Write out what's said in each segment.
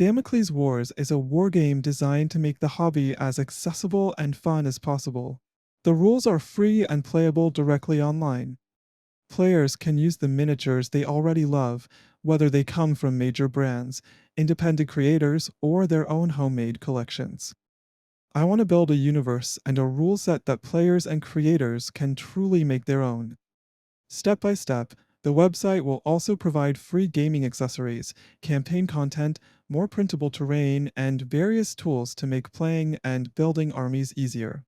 Damocles Wars is a wargame designed to make the hobby as accessible and fun as possible. The rules are free and playable directly online. Players can use the miniatures they already love, whether they come from major brands, independent creators, or their own homemade collections. I want to build a universe and a rule set that players and creators can truly make their own. Step by step, the website will also provide free gaming accessories, campaign content, more printable terrain, and various tools to make playing and building armies easier.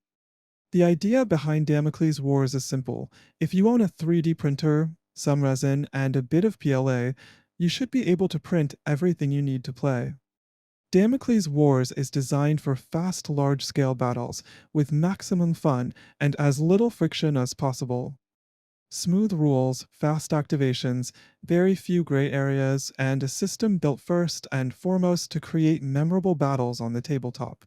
The idea behind Damocles Wars is simple. If you own a 3D printer, some resin, and a bit of PLA, you should be able to print everything you need to play. Damocles Wars is designed for fast, large-scale battles, with maximum fun and as little friction as possible. Smooth rules, fast activations, very few gray areas, and a system built first and foremost to create memorable battles on the tabletop.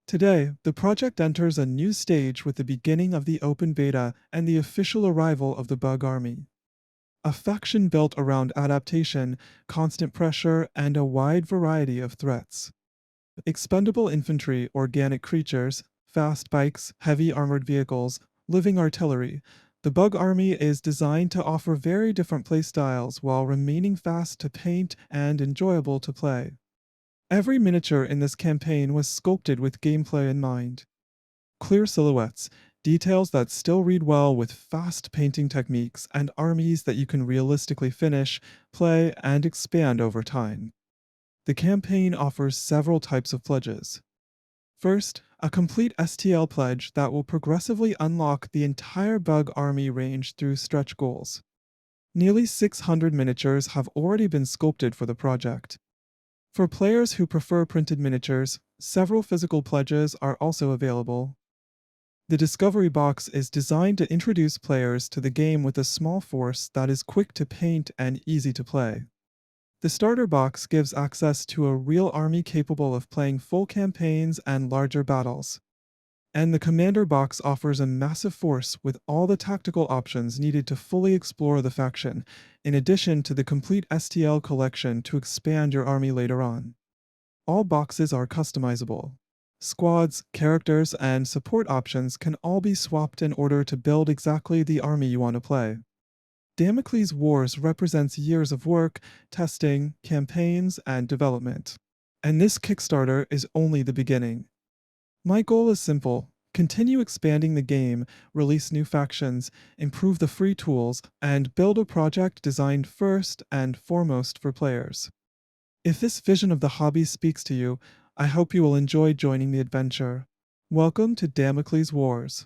Today, the project enters a new stage with the beginning of the open beta and the official arrival of the Bug Army. A faction built around adaptation, constant pressure, and a wide variety of threats. Expendable infantry, organic creatures, fast bikes, heavy armored vehicles, living artillery. The Bug Army is designed to offer very different playstyles while remaining fast to paint and enjoyable to play. Every miniature in this campaign was sculpted with gameplay in mind. Clear silhouettes, details that still read well with fast painting techniques, and armies that you can realistically finish, play, and expand over time. The campaign offers several types of pledges. First, a complete STL pledge that will progressively unlock the entire Bug Army range through stretch goals. Nearly 600 miniatures have already been sculpted for the project. For players who prefer printed miniatures, several physical pledges are also available. The Discovery Box is designed to introduce players to the game with a small force that is quick to paint and easy to play. The Starter Box gives access to a real army capable of playing full campaigns and larger battles. And the Commander Box offers a massive force with all the tactical options needed to fully explore the faction, in addition to the complete STL collection to expand your army later on. All boxes are customizable. Squads, characters, and support options can all be swapped in order to build exactly the army you want to play. Damocles Wars represents years of work, testing, campaigns, and development. And this Kickstarter is only the beginning. My goal is simple: continue expanding the game, release new factions, improve the free tools, and build a project designed first and foremost for players. If this vision of the hobby speaks to you, I hope you will enjoy joining the adventure. Welcome to Damocles Wars.